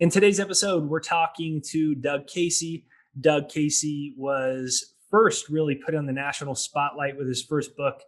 In today's episode, we're talking to Doug Casey. Doug Casey was first really put on the national spotlight with his first book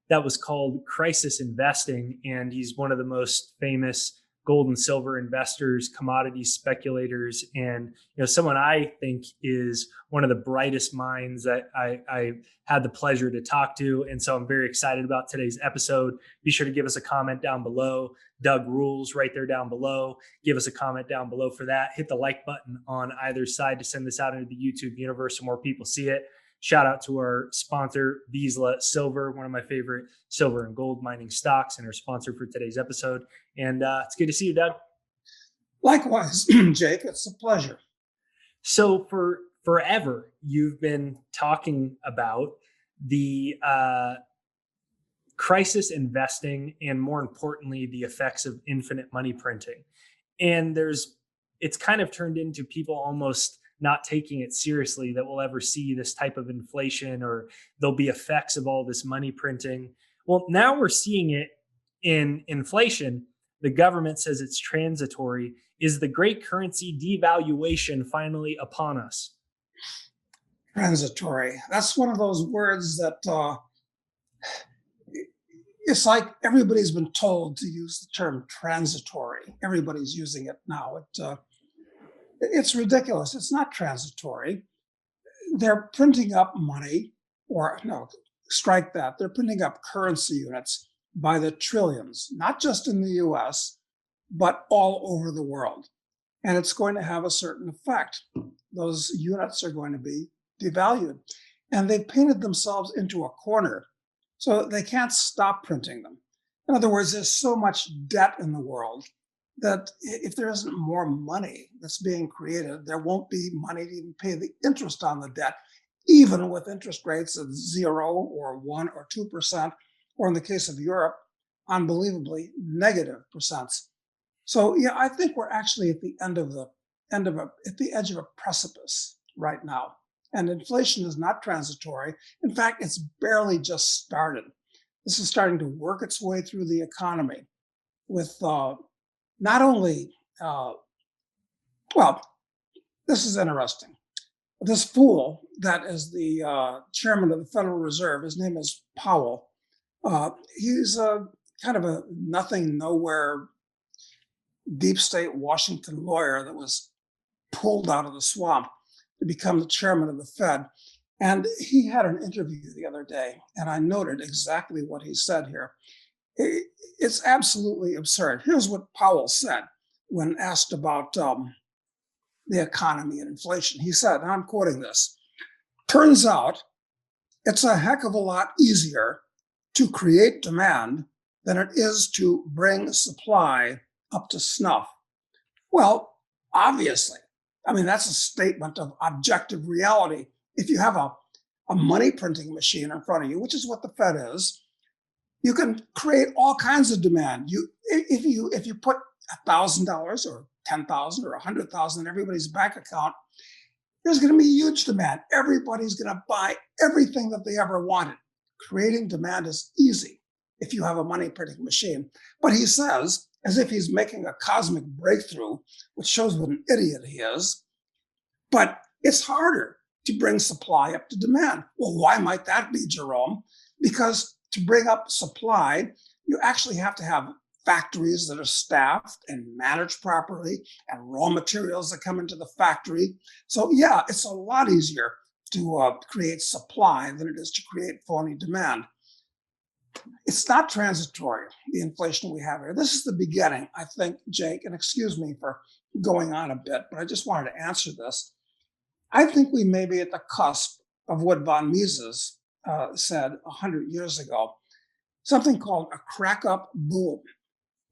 that was called Crisis Investing. And he's one of the most famous gold and silver investors, commodities speculators, and someone I think is one of the brightest minds that I had the pleasure to talk to. And so I'm very excited about today's episode. Be sure to give us a comment down below. Doug rules right there down below. Give us a comment down below for that. Hit the like button on either side to send this out into the YouTube universe so more people see it. Shout out to our sponsor, Vizsla Silver, one of my favorite silver and gold mining stocks, and our sponsor for today's episode. And it's good to see you, Doug. Likewise, Jake, it's a pleasure. So for forever, you've been talking about the crisis investing and, more importantly, the effects of infinite money printing. And it's kind of turned into people almost not taking it seriously that we'll ever see this type of inflation or there'll be effects of all this money printing. Well, now we're seeing it in inflation. The government says it's transitory. Is the great currency devaluation finally upon us? Transitory. That's one of those words that it's like everybody's been told to use the term transitory. Everybody's using it now. It's ridiculous. It's not transitory. They're printing up money, or no, strike that. They're printing up currency units by the trillions, not just in the US, but all over the world. And it's going to have a certain effect. Those units are going to be devalued. And they've painted themselves into a corner, so they can't stop printing them. In other words, there's so much debt in the world that if there isn't more money that's being created, there won't be money to even pay the interest on the debt, even with interest rates of 0 or 1 or 2%, or in the case of Europe, unbelievably negative percents. So yeah, I think we're actually at the at the edge of a precipice right now. And inflation is not transitory. In fact, it's barely just started. This is starting to work its way through the economy with not only, well, this is interesting. This fool that is the chairman of the Federal Reserve, his name is Powell. He's kind of a nothing, nowhere, deep state Washington lawyer that was pulled out of the swamp to become the chairman of the Fed. And he had an interview the other day, and I noted exactly what he said here. It's absolutely absurd. Here's what Powell said when asked about the economy and inflation. He said, and I'm quoting this, "Turns out it's a heck of a lot easier to create demand than it is to bring supply up to snuff." Well, obviously, I mean, that's a statement of objective reality. If you have a money printing machine in front of you, which is what the Fed is, you can create all kinds of demand. If you put $1,000 or 10,000 or 100,000 in everybody's bank account, there's going to be huge demand. Everybody's going to buy everything that they ever wanted. Creating demand is easy if you have a money printing machine. But he says, as if he's making a cosmic breakthrough, which shows what an idiot he is, but it's harder to bring supply up to demand. Well, why might that be, Jerome? Because to bring up supply, you actually have to have factories that are staffed and managed properly and raw materials that come into the factory. So yeah, it's a lot easier to create supply than it is to create phony demand. It's not transitory, the inflation we have here. This is the beginning, I think, Jake, and excuse me for going on a bit, but I just wanted to answer this. I think we may be at the cusp of what von Mises said 100 years ago, something called a crack-up boom,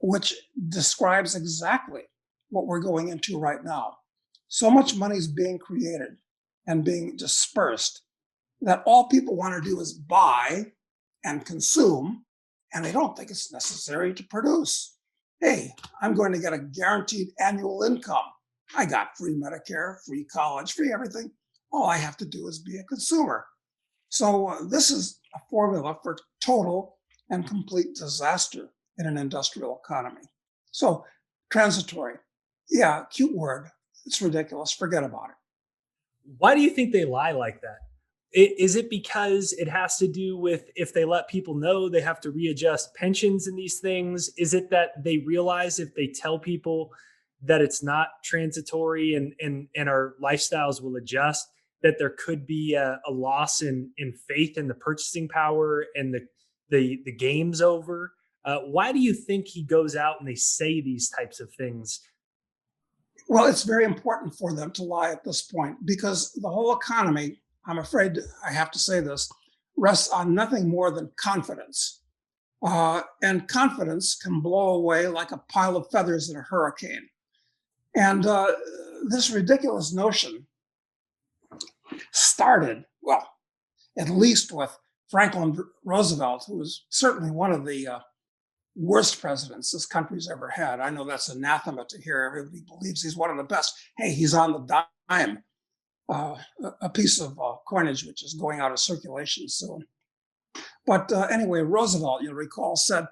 which describes exactly what we're going into right now. So much money is being created and being dispersed that all people want to do is buy and consume, and they don't think it's necessary to produce. Hey, I'm going to get a guaranteed annual income. I got free Medicare, free college, free everything. All I have to do is be a consumer. So this is a formula for total and complete disaster in an industrial economy. So transitory. Yeah, cute word. It's ridiculous. Forget about it. Why do you think they lie like that? Is it because it has to do with if they let people know they have to readjust pensions and these things? Is it that they realize if they tell people that it's not transitory and our lifestyles will adjust, that there could be a loss in faith in the purchasing power and the game's over? Why do you think he goes out and they say these types of things? Well, it's very important for them to lie at this point because the whole economy, I'm afraid I have to say this, rests on nothing more than confidence. And confidence can blow away like a pile of feathers in a hurricane. And this ridiculous notion started, well, at least with Franklin Roosevelt, who was certainly one of the worst presidents this country's ever had. I know that's anathema to hear. Everybody believes he's one of the best. Hey, he's on the dime, uh, a piece of coinage which is going out of circulation soon. But anyway, Roosevelt, you'll recall, said,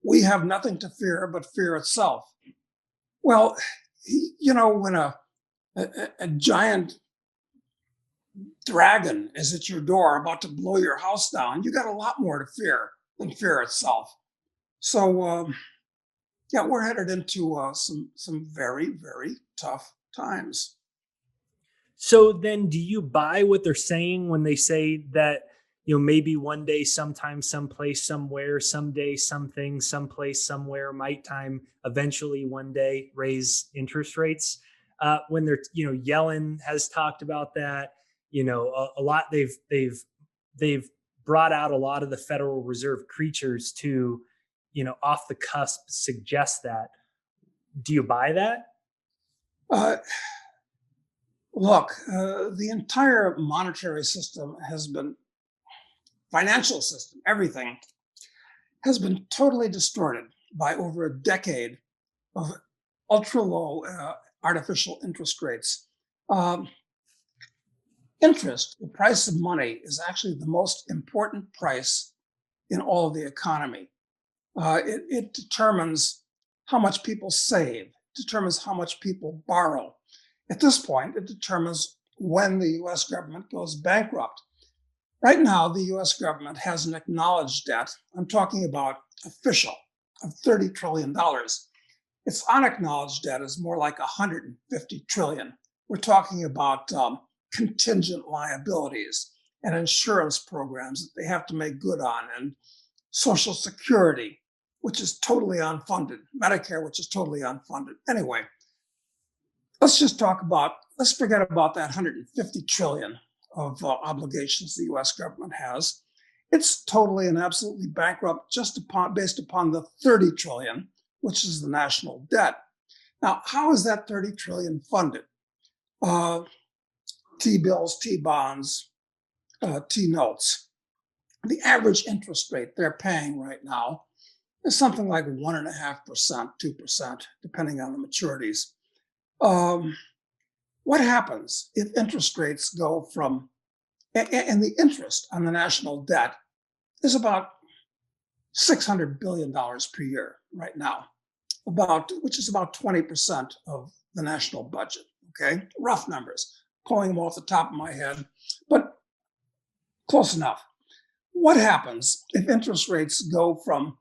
"We have nothing to fear but fear itself." Well, when a giant dragon is at your door about to blow your house down, you got a lot more to fear than fear itself. So, yeah, we're headed into some very, very tough times. So then do you buy what they're saying when they say that, maybe one day, sometime, someplace, somewhere, someday, something, someplace, somewhere, might time, eventually one day raise interest rates? When they're, Yellen has talked about that, a lot they've brought out a lot of the Federal Reserve creatures to, off the cusp suggest that. Do you buy that? Uh, Look, the entire monetary system has been, financial system, everything has been totally distorted by over a decade of ultra low artificial interest rates. Um, Interest, the price of money, is actually the most important price in all of the economy. It determines how much people save, determines how much people borrow. At this point, it determines when the US government goes bankrupt. Right now, the US government has an acknowledged debt, I'm talking about official, of $30 trillion. Its unacknowledged debt is more like 150 trillion. We're talking about contingent liabilities and insurance programs that they have to make good on, and Social Security, which is totally unfunded, Medicare, which is totally unfunded. Anyway, let's forget about that 150 trillion of obligations the US government has. It's totally and absolutely bankrupt based upon the 30 trillion, which is the national debt. Now, how is that 30 trillion funded? Uh, T bills, T bonds, T notes. The average interest rate they're paying right now is something like 1.5%, 2%, depending on the maturities. Um, what happens if interest rates go from, and the interest on the national debt is about $600 billion per year right now, which is about 20% of the national budget. Okay, rough numbers, pulling them off the top of my head, but close enough. What happens if interest rates go from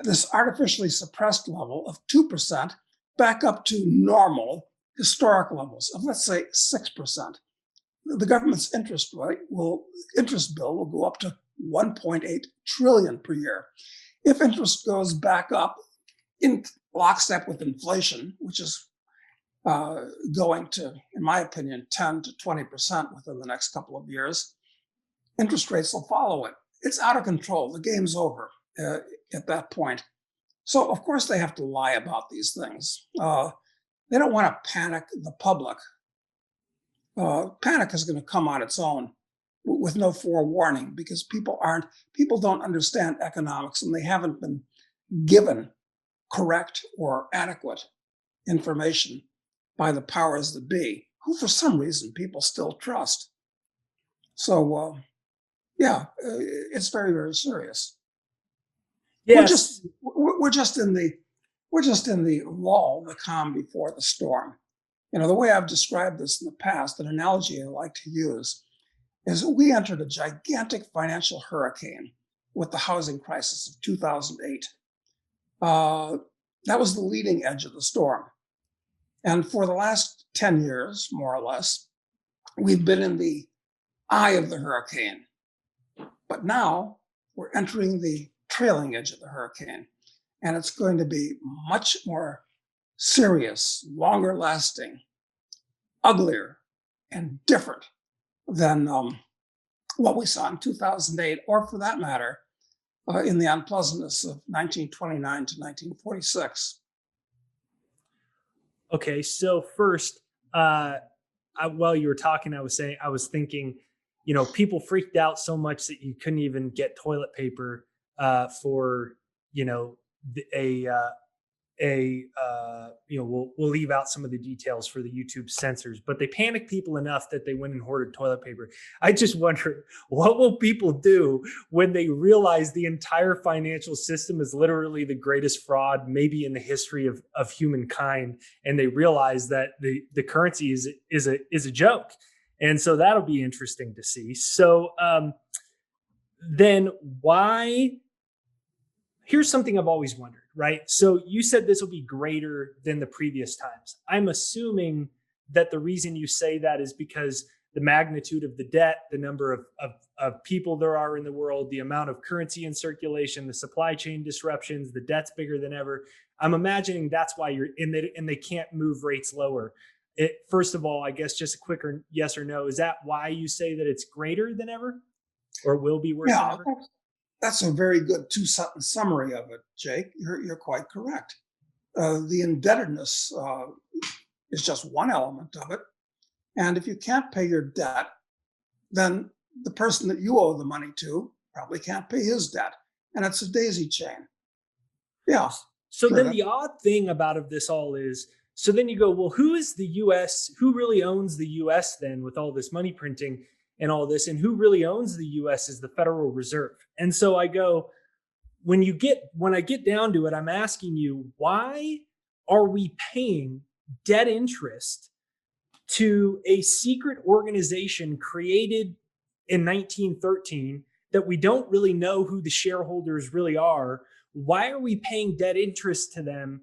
this artificially suppressed level of 2% back up to normal historic levels of, let's say, 6%? The government's interest bill will go up to 1.8 trillion per year. If interest goes back up in lockstep with inflation, which is going to, in my opinion, 10 to 20% within the next couple of years, interest rates will follow it. It's out of control. The game's over at that point. So, of course, they have to lie about these things. They don't want to panic the public. Panic is going to come on its own with no forewarning because people don't understand economics, and they haven't been given correct or adequate information by the powers that be, who for some reason people still trust. So, yeah, it's very, very serious. We're just Yes. we're just in the we're just in the lull, the calm before the storm. The way I've described this in the past, an analogy I like to use is we entered a gigantic financial hurricane with the housing crisis of 2008. Uh, that was the leading edge of the storm. And for the last 10 years, more or less, we've been in the eye of the hurricane. But now we're entering the trailing edge of the hurricane. And it's going to be much more serious, longer lasting, uglier, and different than what we saw in 2008, or for that matter, in the unpleasantness of 1929 to 1946. Okay, so first, while you were talking, I was thinking, people freaked out so much that you couldn't even get toilet paper for, a we'll leave out some of the details for the YouTube censors, but they panicked people enough that they went and hoarded toilet paper. I just wonder, what will people do when they realize the entire financial system is literally the greatest fraud maybe in the history of humankind, and they realize that the currency is a joke. And so that'll be interesting to see. So then why? Here's something I've always wondered, right? So you said this will be greater than the previous times. I'm assuming that the reason you say that is because the magnitude of the debt, the number of people there are in the world, the amount of currency in circulation, the supply chain disruptions, the debt's bigger than ever. I'm imagining that's why you're in it, and they can't move rates lower. First of all, I guess just a quicker yes or no. Is that why you say that it's greater than ever, or will be worse than ever? That's a very good two-sentence summary of it, Jake. You're quite correct. The indebtedness is just one element of it. And if you can't pay your debt, then the person that you owe the money to probably can't pay his debt. And it's a daisy chain. Yeah. So sure, then the odd thing about this all is, so then you go, well, who is the US? Who really owns the US then with all this money printing and all this? And who really owns the US is the Federal Reserve. And so I go, when I get down to it, I'm asking you, why are we paying debt interest to a secret organization created in 1913 that we don't really know who the shareholders really are? Why are we paying debt interest to them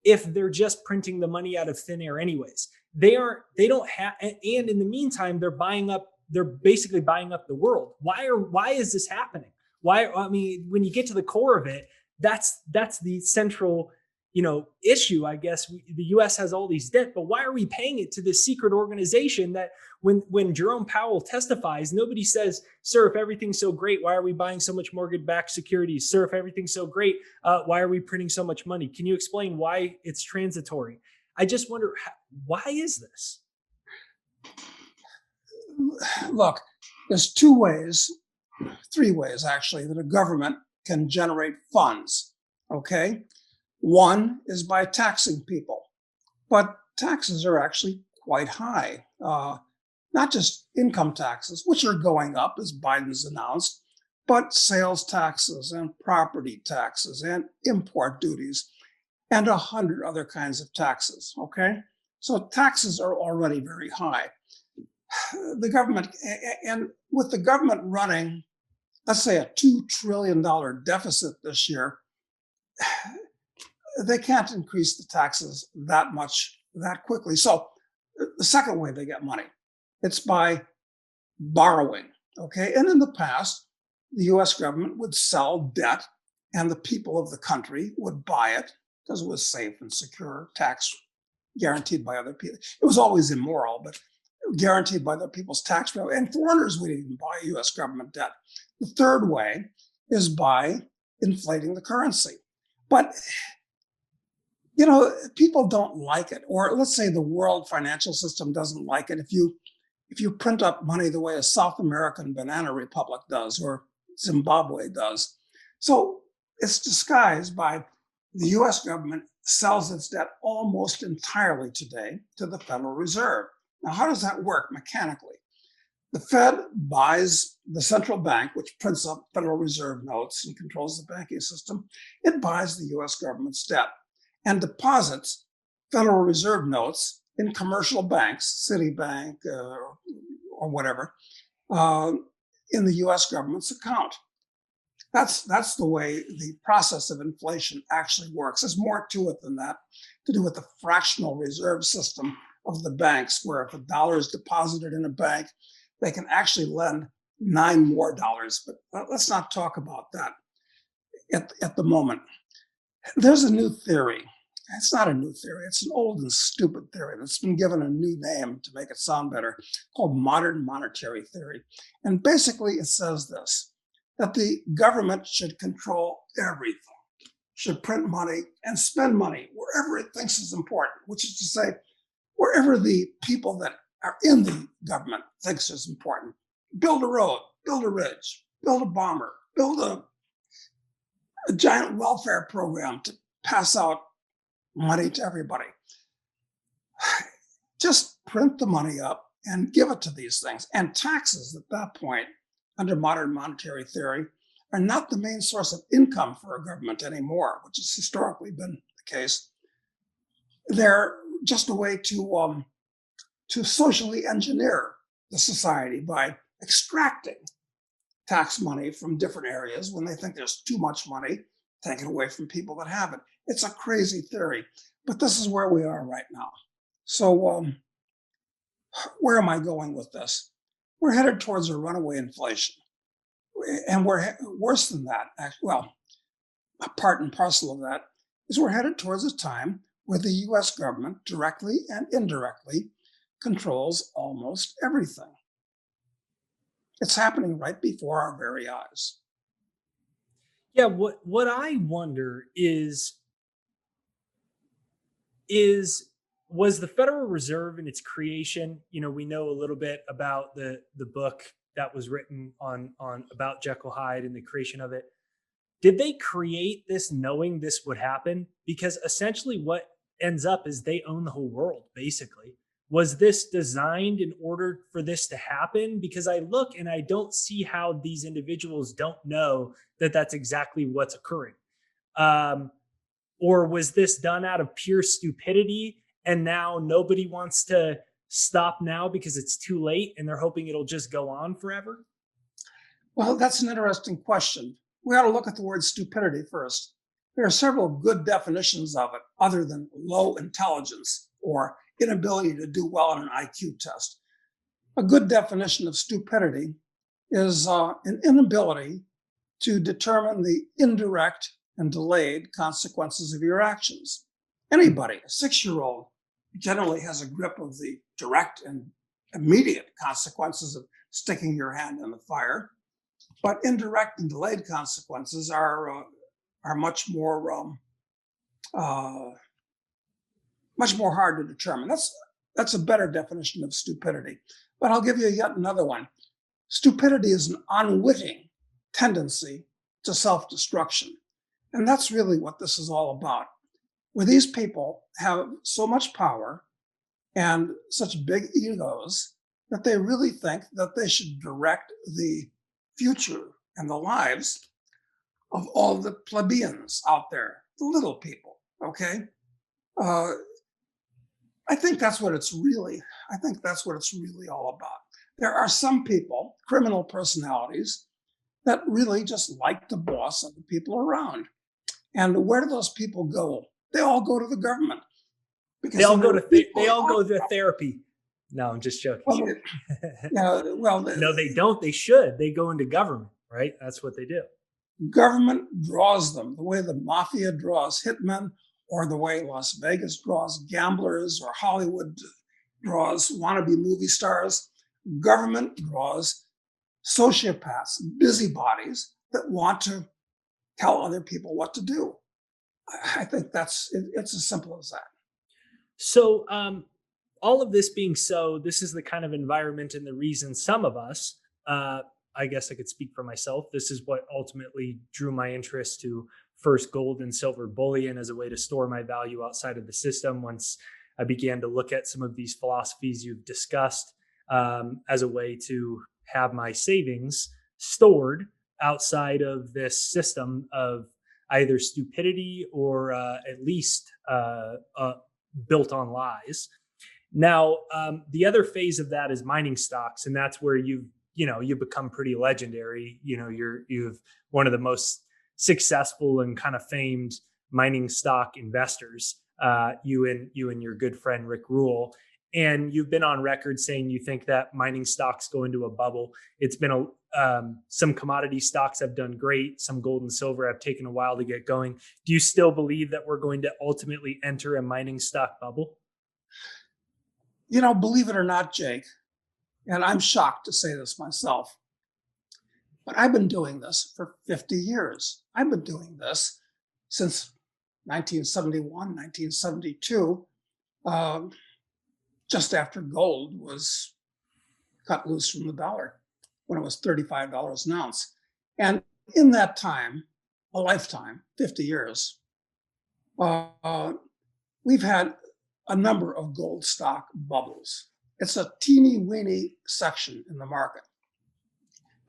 if they're just printing the money out of thin air anyways? They don't have, and in the meantime, they're basically buying up the world. Why is this happening? I mean, when you get to the core of it, that's the central, issue. I guess the U.S. has all these debt, but why are we paying it to this secret organization that when Jerome Powell testifies, nobody says, sir, if everything's so great, why are we buying so much mortgage-backed securities? Sir, if everything's so great, why are we printing so much money? Can you explain why it's transitory? I just wonder, why is this? Look, there's three ways actually, that a government can generate funds, okay? One is by taxing people, but taxes are actually quite high. Not just income taxes, which are going up as Biden's announced, but sales taxes and property taxes and import duties and 100 other kinds of taxes, okay? So taxes are already very high. The government, and with the government running, let's say a $2 trillion deficit this year, they can't increase the taxes that much that quickly. So the second way they get money, it's by borrowing, okay? And in the past, the US government would sell debt and the people of the country would buy it because it was safe and secure, tax guaranteed by other people. It was always immoral, but guaranteed by other people's tax revenue. And foreigners would even buy US government debt. The third way is by inflating the currency. But people don't like it, or let's say the world financial system doesn't like it if you print up money the way a South American banana republic does or Zimbabwe does. So it's disguised by the US government sells its debt almost entirely today to the Federal Reserve. Now, how does that work mechanically? The Fed buys the central bank, which prints up Federal Reserve notes and controls the banking system. It buys the US government's debt. and deposits Federal Reserve notes in commercial banks, Citibank or whatever, uh, in the U.S. government's account. That's the way the process of inflation actually works. There's more to it than that, to do with the fractional reserve system of the banks, where if $1 is deposited in a bank, they can actually lend $9 more. But let's not talk about that at the moment. There's a new theory. It's not a new theory. It's an old and stupid theory that's been given a new name to make it sound better, called modern monetary theory. And basically it says this, that the government should control everything, should print money and spend money wherever it thinks is important, which is to say, wherever the people that are in the government thinks is important. Build a road, build a ridge, build a bomber, build a giant welfare program to pass out money to everybody. Just print the money up and give it to these things. And taxes at that point, under modern monetary theory, are not the main source of income for a government anymore, which has historically been the case. They're just a way to socially engineer the society by extracting tax money from different areas when they think there's too much money, take it away from people that have it. It's a crazy theory, but this is where we are right now. So where am I going with this? We're headed towards a runaway inflation. And we're worse than that. Well, a part and parcel of that is we're headed towards a time where the US government, directly and indirectly, controls almost everything. It's happening right before our very eyes. Yeah, what I wonder is was the Federal Reserve in its creation, we know a little bit about the book that was written on about Jekyll Hyde and the creation of it. Did they create this knowing this would happen? Because essentially what ends up is they own the whole world, basically. Was this designed in order for this to happen? Because I look and I don't see how these individuals don't know that that's exactly what's occurring. Um, or was this done out of pure stupidity and now nobody wants to stop now because it's too late and they're hoping it'll just go on forever? Well, that's an interesting question. We ought to look at the word stupidity first. There are several good definitions of it other than low intelligence or inability to do well on an IQ test. A good definition of stupidity is an inability to determine the indirect and delayed consequences of your actions. Anybody, a 6-year-old, generally has a grip of the direct and immediate consequences of sticking your hand in the fire, but indirect and delayed consequences are much more much more hard to determine. That's a better definition of stupidity. But I'll give you yet another one. Stupidity is an unwitting tendency to self-destruction. And that's really what this is all about. Where these people have so much power and such big egos that they really think that they should direct the future and the lives of all the plebeians out there, the little people, okay? Uh, I think that's what it's really all about. There are some people, criminal personalities, that really just like to boss other people around. And where do those people go? They all go to the government. They all go to they all go to therapy. No, I'm just joking. Well, No, they don't. They should. They go into government, right? That's what they do. Government draws them the way the mafia draws hitmen, or the way Las Vegas draws gamblers, or Hollywood draws wannabe movie stars. Government draws sociopaths, busybodies that want to tell other people what to do. I think it's as simple as that. So, all of this being so, this is the kind of environment and the reason some of us, I guess I could speak for myself, this is what ultimately drew my interest to first gold and silver bullion as a way to store my value outside of the system. Once I began to look at some of these philosophies you've discussed as a way to have my savings stored outside of this system of either stupidity or at least built on lies. Now, the other phase of that is mining stocks, and that's where you become pretty legendary. You've one of the most successful and kind of famed mining stock investors. You and your good friend Rick Rule, and you've been on record saying you think that mining stocks go into a bubble. It's been some commodity stocks have done great. Some gold and silver have taken a while to get going. Do you still believe that we're going to ultimately enter a mining stock bubble? Believe it or not, Jake, and I'm shocked to say this myself, but I've been doing this for 50 years. I've been doing this since 1971, 1972, just after gold was cut loose from the dollar when it was $35 an ounce. And in that time, a lifetime, 50 years, we've had a number of gold stock bubbles. It's a teeny weeny section in the market.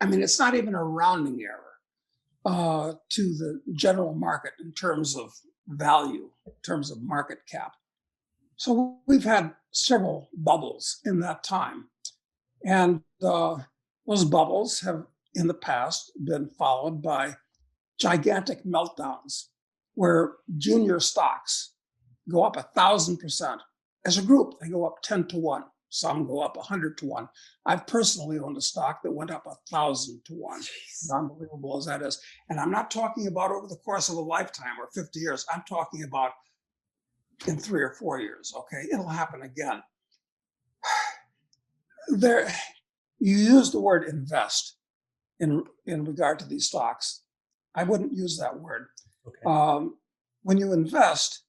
I mean, it's not even a rounding error to the general market in terms of value, in terms of market cap. So we've had several bubbles in that time. And those bubbles have in the past been followed by gigantic meltdowns where junior stocks go up 1,000%. As a group, they go up 10 to 1. Some go up 100 to 1. I've personally owned a stock that went up 1,000 to 1. As unbelievable as that is. And I'm not talking about over the course of a lifetime or 50 years. I'm talking about in 3 or 4 years. Okay, it'll happen again. There, you use the word invest in regard to these stocks. I wouldn't use that word. Okay. When you invest,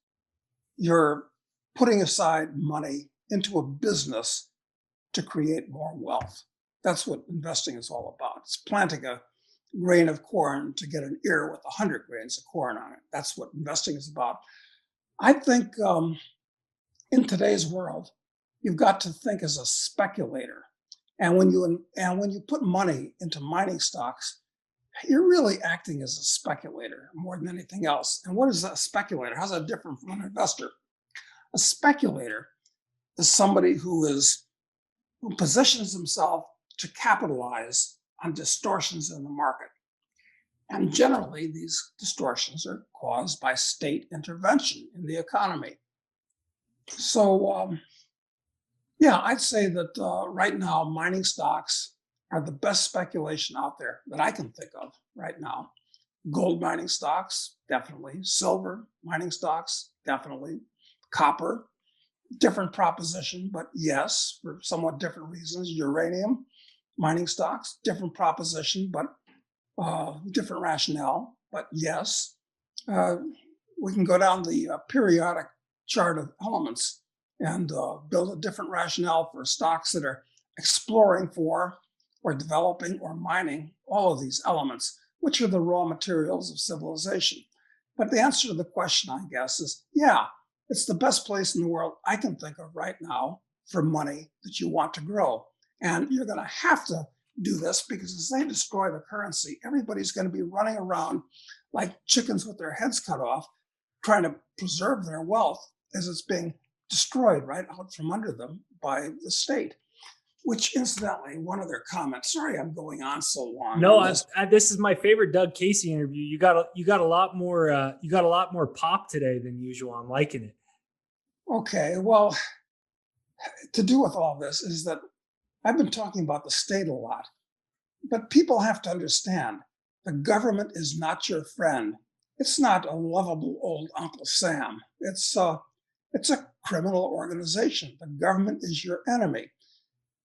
you're putting aside money into a business to create more wealth. That's what investing is all about. It's planting a grain of corn to get an ear with 100 grains of corn on it. That's what investing is about. I think in today's world, you've got to think as a speculator. And when you put money into mining stocks, you're really acting as a speculator more than anything else. And what is a speculator? How's that different from an investor? A speculator is somebody who positions himself to capitalize on distortions in the market. And generally, these distortions are caused by state intervention in the economy. So, yeah, I'd say that right now, mining stocks are the best speculation out there that I can think of right now. Gold mining stocks, definitely. Silver mining stocks, definitely. Copper, different proposition, but yes, for somewhat different reasons. Uranium mining stocks, different proposition, but different rationale, but yes. We can go down the periodic chart of elements and build a different rationale for stocks that are exploring for or developing or mining all of these elements, which are the raw materials of civilization. But the answer to the question, I guess, is yeah, it's the best place in the world I can think of right now for money that you want to grow. And you're going to have to do this because as they destroy the currency, everybody's going to be running around like chickens with their heads cut off, trying to preserve their wealth as it's being destroyed right out from under them by the state. Which, incidentally, one of their comments. Sorry, I'm going on so long. No, this is my favorite Doug Casey interview. You got a lot more pop today than usual. I'm liking it. Okay, well, to do with all this is that I've been talking about the state a lot, but people have to understand the government is not your friend. It's not a lovable old Uncle Sam. It's a criminal organization. The government is your enemy.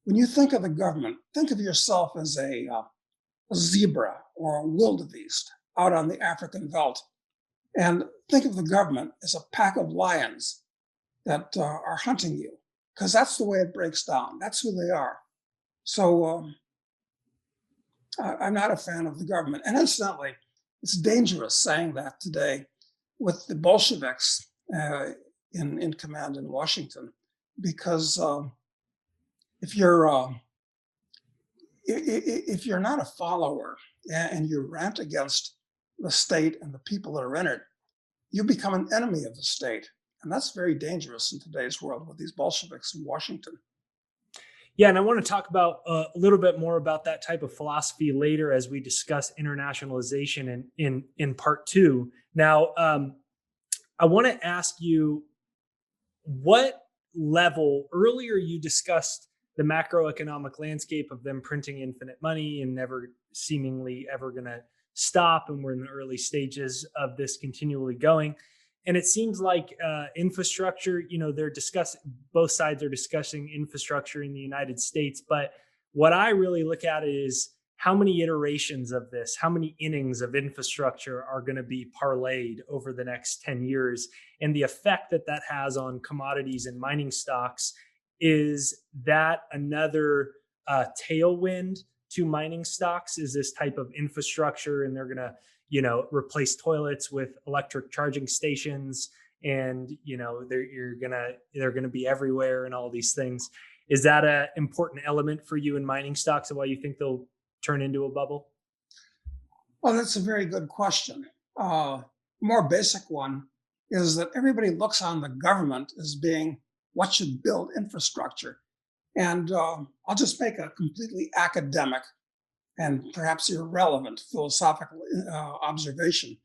When you think of the government, think of yourself as a zebra or a wildebeest out on the African veldt, and think of the government as a pack of lions that are hunting you, because that's the way it breaks down. That's who they are. So I'm not a fan of the government. And incidentally, it's dangerous saying that today with the Bolsheviks in command in Washington, because if you're not a follower and you rant against the state and the people that are in it, you become an enemy of the state. And that's very dangerous in today's world with these Bolsheviks in Washington. Yeah, and I want to talk about a little bit more about that type of philosophy later as we discuss internationalization in part two. Now, I want to ask you what level earlier you discussed the macroeconomic landscape of them printing infinite money and never seemingly ever going to stop, and we're in the early stages of this continually going. And it seems like infrastructure, they're discussing, both sides are discussing infrastructure in the United States, but what I really look at is how many iterations of this, how many innings of infrastructure are going to be parlayed over the next 10 years, and the effect that that has on commodities and mining stocks. Is that another tailwind to mining stocks? Is this type of infrastructure, and they're going to replace toilets with electric charging stations, and they're gonna be everywhere and all these things. Is that an important element for you in mining stocks and why you think they'll turn into a bubble? Well, that's a very good question. More basic one is that everybody looks on the government as being what should build infrastructure. And I'll just make a completely academic and perhaps irrelevant philosophical observation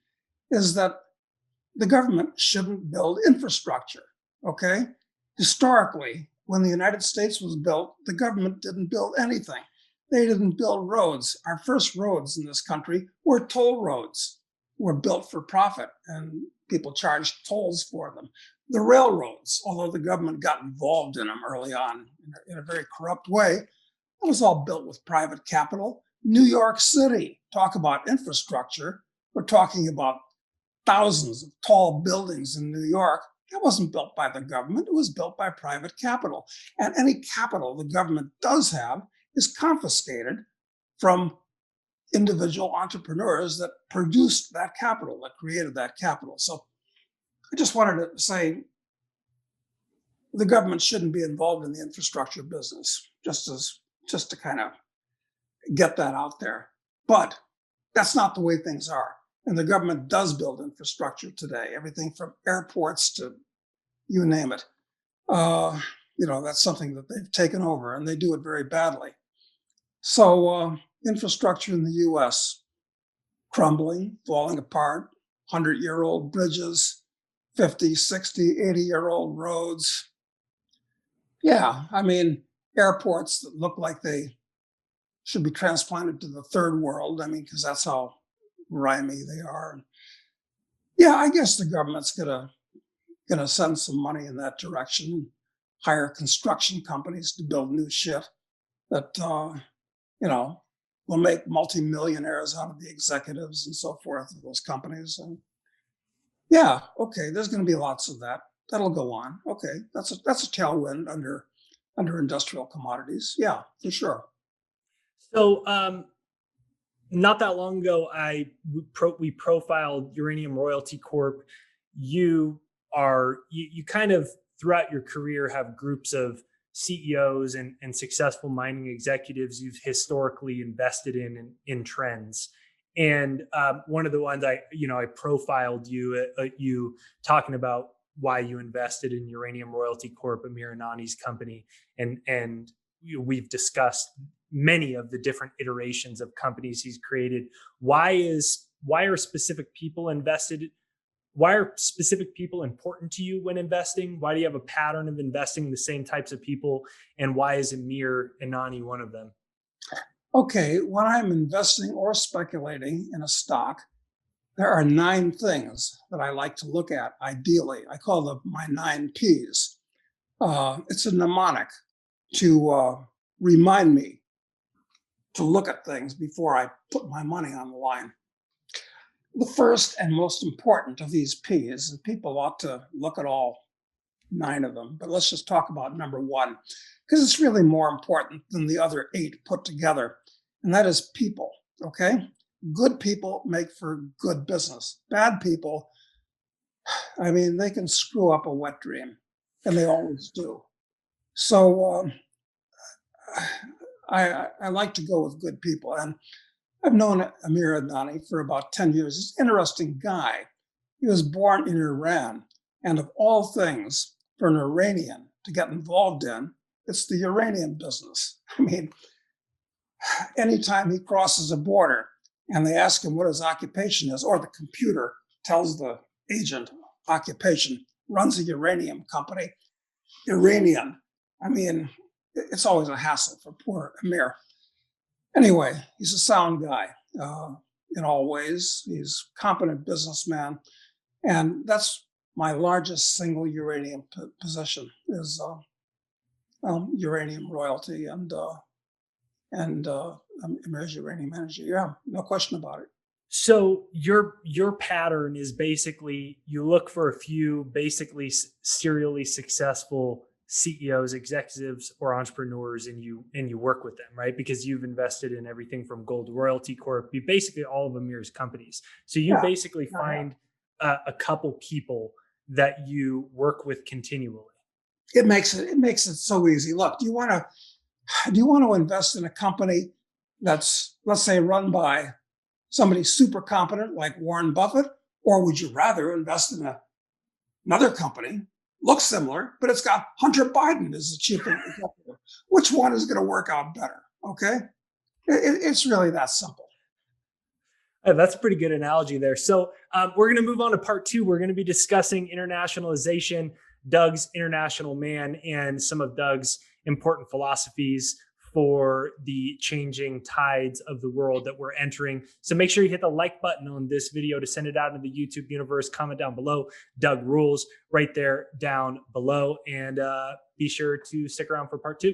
is that the government shouldn't build infrastructure. Okay. Historically, when the United States was built, the government didn't build anything. They didn't build roads. Our first roads in this country were toll roads, were built for profit, and people charged tolls for them. The railroads, although the government got involved in them early on in a very corrupt way, it was all built with private capital. New York City, talk about infrastructure. We're talking about thousands of tall buildings in New York. That wasn't built by the government. It was built by private capital. And any capital the government does have is confiscated from individual entrepreneurs that produced that capital, that created that capital. So I just wanted to say the government shouldn't be involved in the infrastructure business, just to kind of get that out there. But that's not the way things are. And the government does build infrastructure today, everything from airports to you name it. That's something that they've taken over, and they do it very badly. So infrastructure in the US, crumbling, falling apart, 100-year-old bridges, 50, 60, 80-year-old roads. Yeah, I mean, airports that look like they should be transplanted to the third world. I mean, because that's how grimy they are. Yeah, I guess the government's gonna send some money in that direction and hire construction companies to build new shit that will make multimillionaires out of the executives and so forth of those companies. And yeah, okay, there's going to be lots of that. That'll go on. Okay, that's a tailwind under industrial commodities. Yeah, for sure. So, not that long ago, we profiled Uranium Royalty Corp. You kind of throughout your career have groups of CEOs and successful mining executives you've historically invested in trends. And one of the ones I profiled you talking about why you invested in Uranium Royalty Corp, Amir Anani's company, and we've discussed many of the different iterations of companies he's created. Why are specific people invested? Why are specific people important to you when investing? Why do you have a pattern of investing in the same types of people? And why is Amir Anani one of them? Okay, when I'm investing or speculating in a stock, there are 9 things that I like to look at ideally. I call them my 9 Ps. It's a mnemonic to remind me to look at things before I put my money on the line. The first and most important of these Ps, and people ought to look at all 9 of them, but let's just talk about number 1, because it's really more important than the other 8 put together, and that is people, okay? Good people make for good business. Bad people, I mean, they can screw up a wet dream, and they always do. So I like to go with good people. And I've known Amir Adnani for about 10 years. He's an interesting guy. He was born in Iran. And of all things, for an Iranian to get involved in, it's the uranium business. I mean, anytime he crosses a border and they ask him what his occupation is, or the computer tells the agent occupation, runs a uranium company, Iranian. I mean, it's always a hassle for poor Amir. Anyway, he's a sound guy in all ways. He's a competent businessman, and that's my largest single uranium position is uranium royalty and Amir's uranium energy. Yeah, no question about it. So your pattern is basically you look for a few basically serially successful CEOs, executives, or entrepreneurs, and you work with them, right? Because you've invested in everything from Gold Royalty Corp, you basically all of Amir's companies. So you Yeah, basically find a couple people that you work with continually. it makes it so easy. Look, do you want to invest in a company that's, let's say, run by somebody super competent like Warren Buffett, or would you rather invest in another company, looks similar, but it's got Hunter Biden as the chief executive? Which one is going to work out better? Okay, it's really that simple. That's a pretty good analogy there. So we're going to move on to part two. We're going to be discussing internationalization, Doug's international man, and some of Doug's important philosophies for the changing tides of the world that we're entering. So make sure you hit the like button on this video to send it out into the YouTube universe. Comment down below, Doug rules, right there down below. And be sure to stick around for part two.